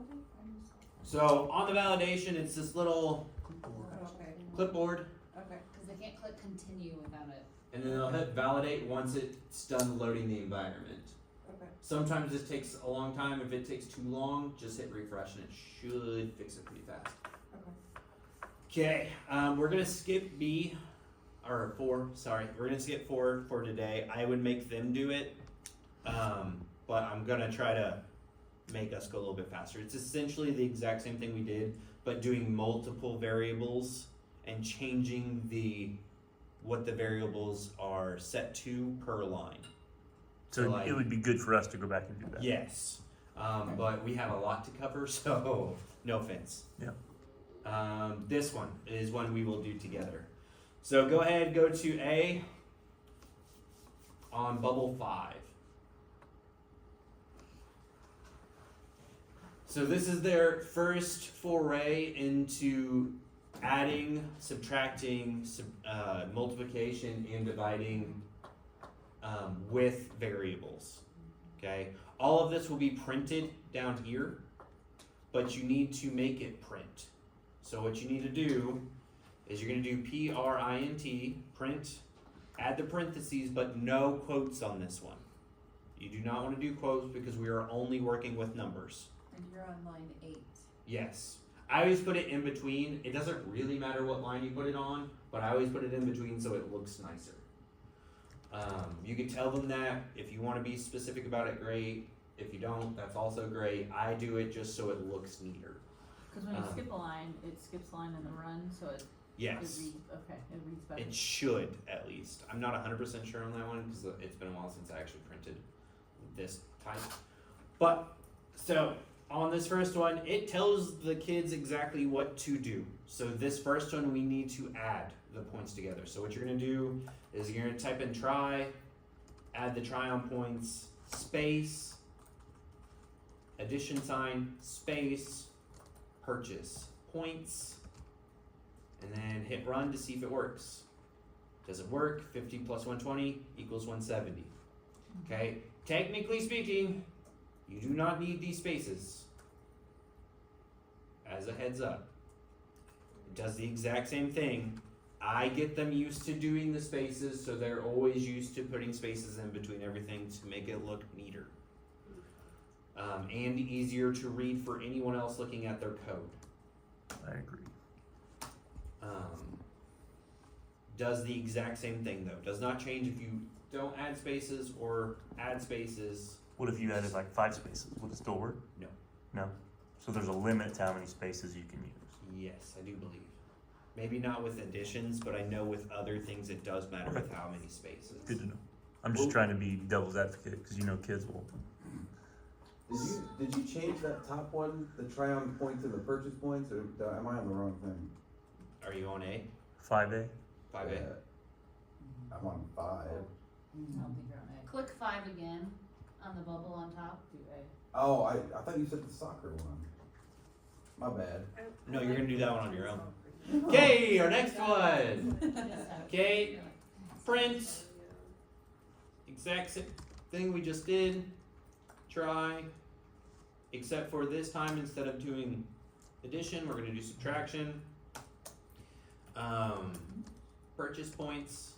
validate? So on the validation, it's this little Okay, clipboard, okay. Cause they can't click continue without it. and then they'll hit validate once it's done loading the environment. Okay. Sometimes this takes a long time. If it takes too long, just hit refresh and it should fix it pretty fast. Okay, we're gonna skip B, or 4, sorry. We're gonna skip 4 for today. I would make them do it, but I'm gonna try to make us go a little bit faster. It's essentially the exact same thing we did, but doing multiple variables and changing what the variables are set to per line. So like- it would be good for us to go back and do that. Yes, but we have a lot to cover, so no offense. Yeah. This one is one we will do together. So go ahead, go to A on bubble 5. So this is their first foray into adding, subtracting, multiplication, and dividing with variables. Okay, all of this will be printed down here, but you need to make it print. So what you need to do is you're going to do print, print, add the parentheses, but no quotes on this one. You do not want to do quotes because we are only working with numbers. And you're on line 8. Yes. I always put it in between. It doesn't really matter what line you put it on, but I always put it in between so it looks nicer. You can tell them that. If you want to be specific about it, great. If you don't, that's also great. I do it just so it looks neater. Cause when you skip a line, it skips a line in the run, so it Yes. reads, okay, it reads better. It should, at least. I'm not 100% sure on that one because it's been a while since I actually printed this type. But, so, on this first one, it tells the kids exactly what to do. So this first one, we need to add the points together. So what you're going to do is you're going to type in try, add the try on points, space, addition sign, space, purchase, points, and then hit run to see if it works. Does it work? 50 plus 120 equals 170. Okay, technically speaking, you do not need these spaces. As a heads up, it does the exact same thing. I get them used to doing the spaces, so they're always used to putting spaces in between everything to make it look neater. And easier to read for anyone else looking at their code. I agree. Does the exact same thing though. Does not change if you don't add spaces or add spaces. What if you added like 5 spaces? Would it still work? No. No? So there's a limit to how many spaces you can use. Yes, I do believe. Maybe not with additions, but I know with other things it does matter with how many spaces. Good to know. I'm just trying to be devil's advocate because you know kids will. Did you change that top one, the try on points and the purchase points, or am I on the wrong thing? Are you on A? 5A? 5A? I'm on 5. I don't think you're on A. Click 5 again on the bubble on top. Do A. Oh, I thought you said the soccer one. My bad. No, you're gonna do that one on your own. Okay, our next one. Okay, print. Exact same thing we just did. Try. Except for this time, instead of doing addition, we're gonna do subtraction. Purchase points.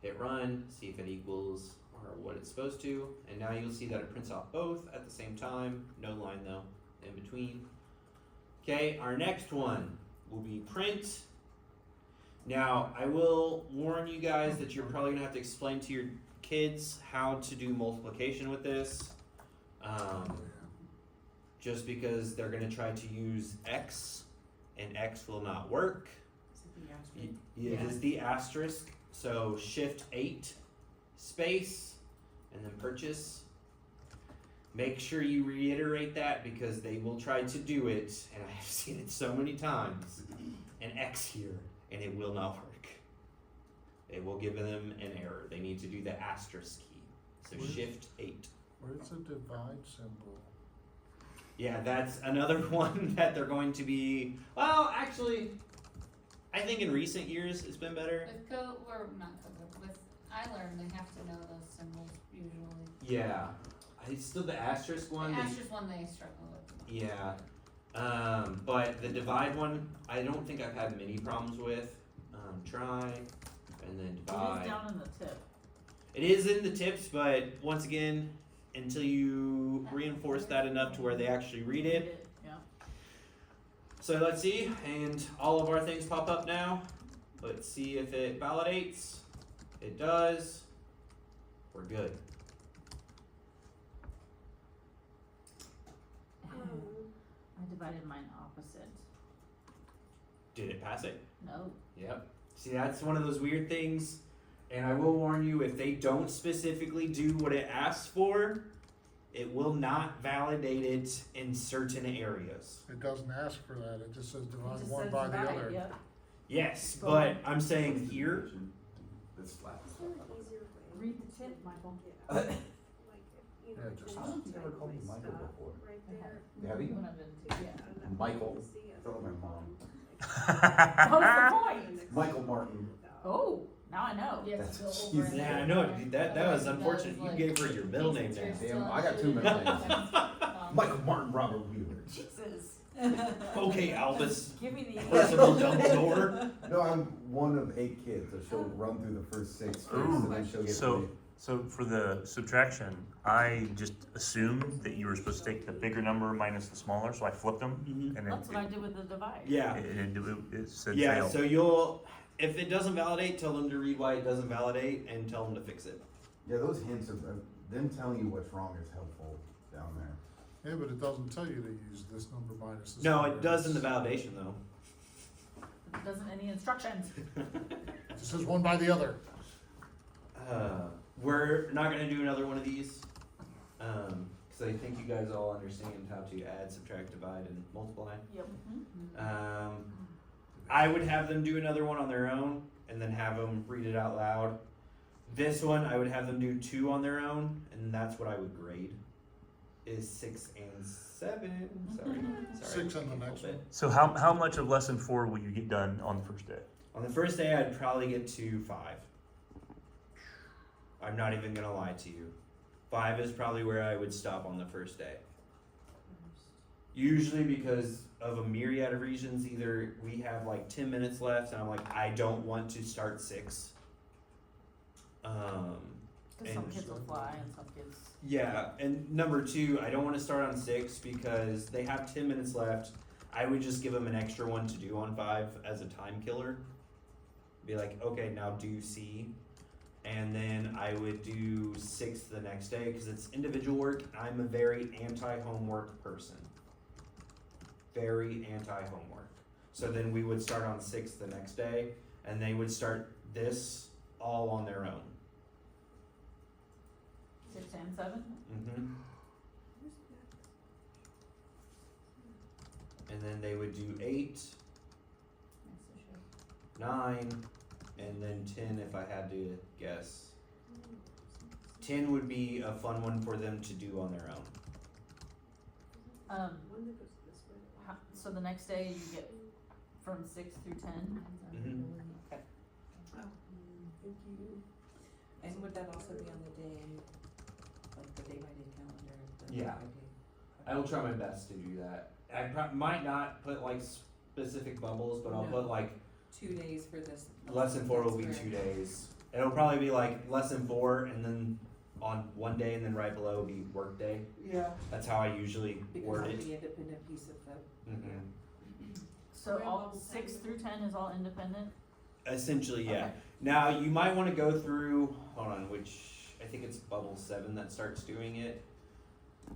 Hit run. See if it equals or what it's supposed to. And now you'll see that it prints off both at the same time. No line though in between. Okay, our next one will be print. Now, I will warn you guys that you're probably gonna have to explain to your kids how to do multiplication with this. Just because they're gonna try to use X, and X will not work. It is the asterisk, so shift 8, space, and then purchase. Make sure you reiterate that because they will try to do it, and I have seen it so many times, an X here, and it will not work. It will give them an error. They need to do the asterisk key. So shift 8. Where's the divide symbol? Yeah, that's another one that they're going to be, well, actually, I think in recent years it's been better. With code, or not code, with iLearn, they have to know those symbols usually. Yeah, I it's still the asterisk one. The they- asterisk one they struggle with. Yeah. But the divide one, I don't think I've had many problems with. Try, and then It is divide. down in the tip. It is in the tips, but once again, until you reinforce that enough to where they actually read it. Yeah. So let's see, and all of our things pop up now. Let's see if it validates. It does. We're good. I divided mine opposite. Did it pass it? No. Yep. See, that's one of those weird things. And I will warn you, if they don't specifically do what it asks for, it will not validate it in certain areas. It doesn't ask for that, it just says It divide just one says by the divide, other. Yep. Yes, but I'm saying here, This flat. Read the tip, Michael. Yeah, just. I don't think I've ever called you Michael before. Have you? When I've been, yeah. Michael. I felt like my mom. That was the point. Michael Martin. Oh, now I know. You have That's to go what over she's- it. yeah, I know it. That was unfortunate. You gave her your middle name now. Damn, I got two middle names. Michael Martin Robert Wheeler. Jesus. Okay, Albus. Give me the. Percival Dumbledore. No, I'm one of 8 kids, so she'll run through the first 6 first, and then she'll get to me. So for the subtraction, I just assumed that you were supposed to take the bigger number minus the smaller, so I flipped them, Mhm. and That's what I then did with the divide. Yeah. it said Yeah, fail. so you'll, if it doesn't validate, tell them to read why it doesn't validate and tell them to fix it. Yeah, those hints of them telling you what's wrong is helpful down there. Yeah, but it doesn't tell you to use this number minus this No, number. it does in the validation though. It doesn't any instructions. It just says one by the other. We're not gonna do another one of these, cause I think you guys all understand how to add, subtract, divide, and multiply. Yep. I would have them do another one on their own, and then have them read it out loud. This one, I would have them do 2 on their own, and that's what I would grade, is 6 and 7, sorry. 6 on the can't next help it. one. So how much of lesson 4 will you get done on the first day? On the first day, I'd probably get to 5. I'm not even gonna lie to you. 5 is probably where I would stop on the first day. Usually because of a myriad of reasons, either we have like 10 minutes left and I'm like, I don't want to start 6. Because some And- kids will fly and some kids. Yeah, and number 2, I don't want to start on 6 because they have 10 minutes left. I would just give them an extra one to do on 5 as a time killer. Be like, okay, now do C. And then I would do 6 the next day because it's individual work. I'm a very anti-homework person. Very anti-homework. So then we would start on 6 the next day and they would start this all on their own. 6 and 7? Mm-hmm. And then they would do 8, 9, and then 10 if I had to guess. 10 would be a fun one for them to do on their own. So the next day you get from 6 through 10? Mhm. Okay. And would that also be on the day, like the day by day calendar? the Yeah. day by day? I will try my best to do that. I might not put like specific bubbles, but I'll No. put like 2 days for this. lesson 4 will be That's 2 correct. days. It'll probably be like lesson 4 and then on one day and then right below will be work day. Yeah. That's how I usually Because word of it. the independent piece of the. Mhm. So We're all level 6 7. through 10 is all independent? Essentially, yeah. Okay. Now you might want to go through. Hold on, which I think it's bubble 7 that starts doing it.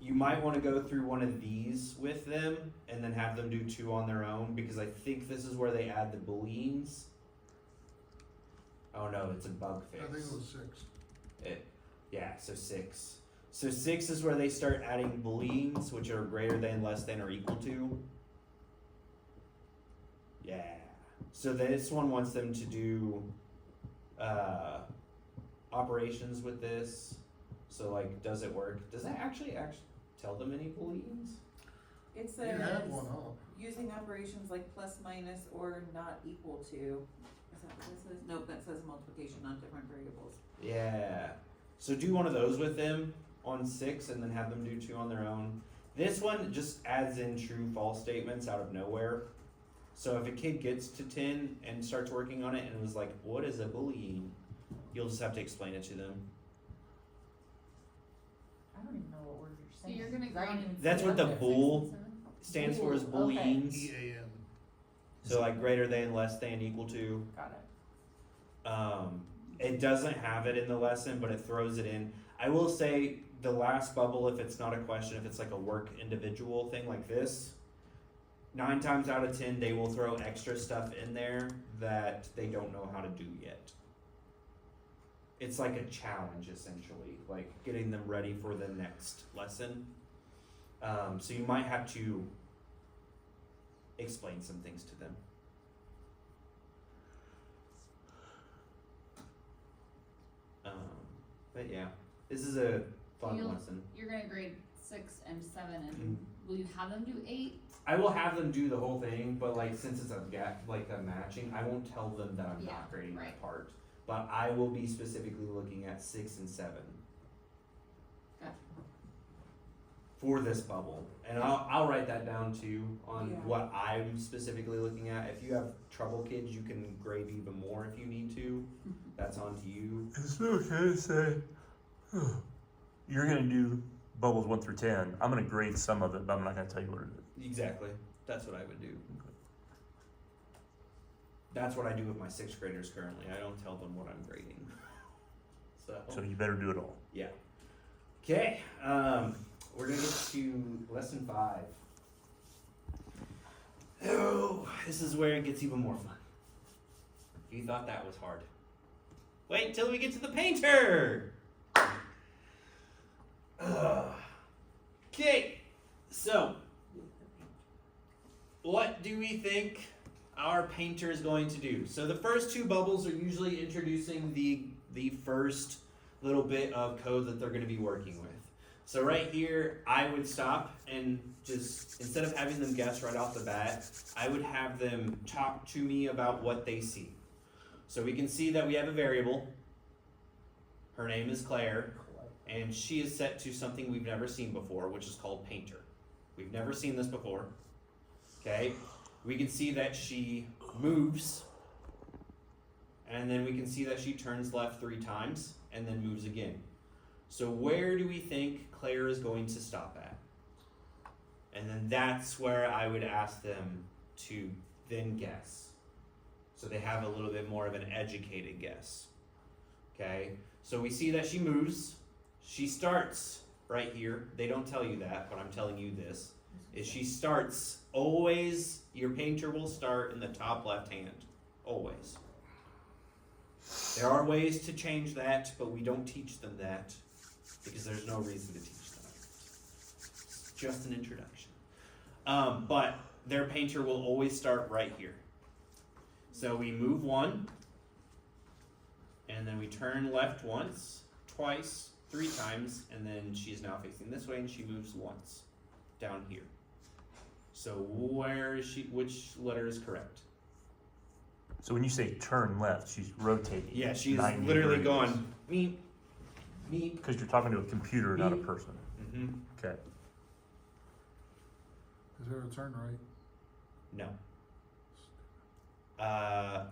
You might want to go through one of these with them and then have them do 2 on their own because I think this is where they add the booleans. Oh no, it's a bug fix. I think it was 6. Yeah, so 6. So 6 is where they start adding booleans, which are greater than, less than, or equal to. Yeah. So this one wants them to do operations with this. So like, does it work? Does that actually tell them any booleans? It You says, had one up. using operations like plus, minus, or not equal to. Is that what it says? Nope, that says multiplication on different variables. Yeah. So do one of those with them, on 6 and then have them do 2 on their own. This one just adds in true false statements out of nowhere. So if a kid gets to 10 and starts working on it and was like, what is a bullying? You'll just have to explain it to them. I don't even know what word you're So saying. you're gonna 'cause I don't grade even That's see what it the up there. bull stands for, is Bull, okay. bullying. EAN. So like greater than, less than, equal to. Got it. It doesn't have it in the lesson, but it throws it in. I will say the last bubble, if it's not a question, if it's like a work individual thing like this, 9 times out of 10 they will throw extra stuff in there that they don't know how to do yet. It's like a challenge essentially, like getting them ready for the next lesson. So you might have to explain some things to them. But yeah, this is a fun You'll- lesson. You're gonna grade 6 and 7, and Mhm. will you have them do 8? I will have them do the whole thing, but like since it's a gap, like a matching, I won't tell them that I'm Yeah, not grading right. that part. But I will be specifically looking at 6 and 7 Gotcha. for this bubble, and I'll write that down too on Yeah. what I'm specifically looking at. If you have trouble kids, you can grade even more if you need to. That's on to you. It's okay to say, you're gonna do bubbles 1 through 10. I'm gonna grade some of it, but I'm not gonna tell you what it is. Exactly. That's what I would do. That's what I do with my 6th graders currently. I don't tell them what I'm grading. So you better do it all. Yeah. Okay. We're gonna get to lesson 5. Oh, this is where it gets even more fun. If you thought that was hard, wait till we get to the painter. Okay. So, what do we think our painter is going to do? So the first 2 bubbles are usually introducing the first little bit of code that they're going to be working with. So right here, I would stop and just, instead of having them guess right off the bat, I would have them talk to me about what they see. So we can see that we have a variable. Her name is Claire, and she is set to something we've never seen before, which is called painter. We've never seen this before. Okay, we can see that she moves, and then we can see that she turns left 3 times and then moves again. So where do we think Claire is going to stop at? And then that's where I would ask them to then guess. So they have a little bit more of an educated guess. Okay, so we see that she moves. She starts right here. They don't tell you that, but I'm telling you this. Is she starts always, your painter will start in the top left hand. Always. There are ways to change that, but we don't teach them that because there's no reason to teach them. It's just an introduction. But their painter will always start right here. So we move 1, and then we turn left once, twice, 3 times, and then she is now facing this way and she moves once down here. So where is she, which letter is correct? So when you say turn left, she's rotating. Yeah, she's 90 literally degrees. going meep, meep. Because you're talking to a computer, not a person. Mm-hmm. Okay. Is there a turn right? No.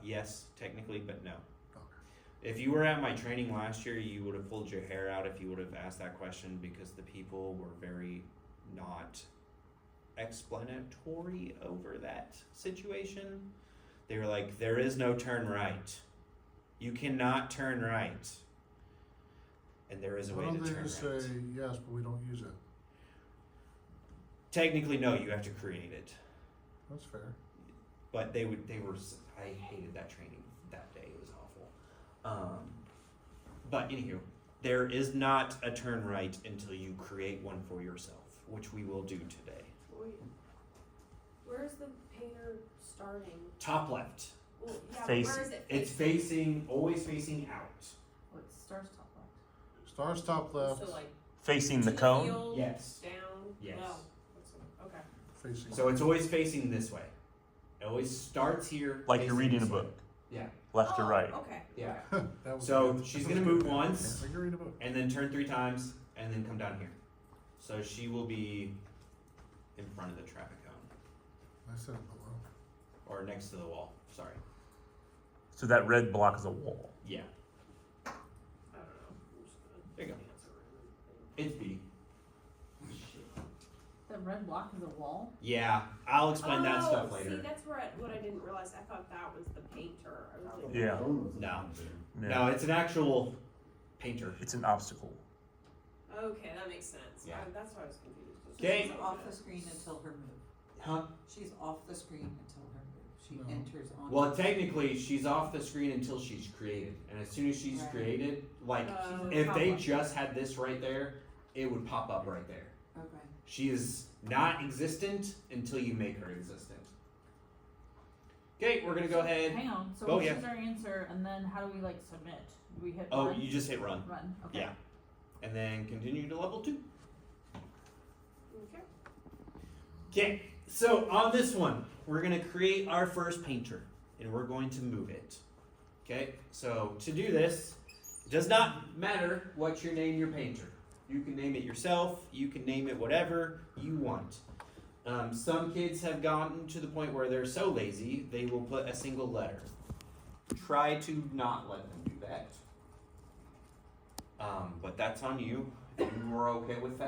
Yes, technically, but no. Okay. If you were at my training last year, you would have pulled your hair out if you would have asked that question because the people were very not explanatory over that situation. They were like, there is no turn right. You cannot turn right. And there is a way Why to don't they turn just right. say yes, but we don't use it? Technically, no, you have to create it. That's fair. But I hated that training that day. It was awful. But anywho, there is not a turn right until you create one for yourself, which we will do today. Wait, where's the painter starting? Top left. Well, yeah, but Face- where is it It's facing? always facing out. What stars top left? Stars top left, So like Facing the to cone? field, Yes. down. Yes. No. That's- Okay. facing. So it's always facing this way. It always starts here. Like you're facing reading a this way. book, Yeah. left to Oh, right. Okay. Yeah. That was So good. she's That gonna was move good. once. Like you're reading a book. And then turn 3 times, and then come down here. So she will be in front of the traffic cone, I said it below. or next to the wall, sorry. So that red block is a wall. Yeah, I don't know. I'm just gonna there you go. answer random It's B. The red block is a wall? Yeah, I'll explain that stuff Oh, later. see, that's where what I didn't realize. I thought that was the painter. I was like, Yeah. No. Yeah. No, it's an actual painter. It's an obstacle. okay, that makes sense. Yeah. That's why I was confused. Okay. She's off the screen until her move. Huh? She's off the screen until her move. She No. enters on. Well, technically, she's off the screen until she's created, and as soon as she's Right. created, like Oh. if they just had this right there, it would pop up right there. Okay. She is not existent until you make her existent. Okay, we're gonna go ahead. Hang on, so Oh, we yeah. choose our answer, and then how do we like submit? Do we hit Oh, run? you just hit run. Run, okay. Yeah. And then continue to level 2. Okay. Okay, so on this one, we're gonna create our first painter, and we're going to move it. Okay, so to do this, it does not matter what you name your painter. You can name it yourself, you can name it whatever you want. Some kids have gotten to the point where they're so lazy, they will put a single letter. Try to not let them do that. But that's on you. If you were okay with that,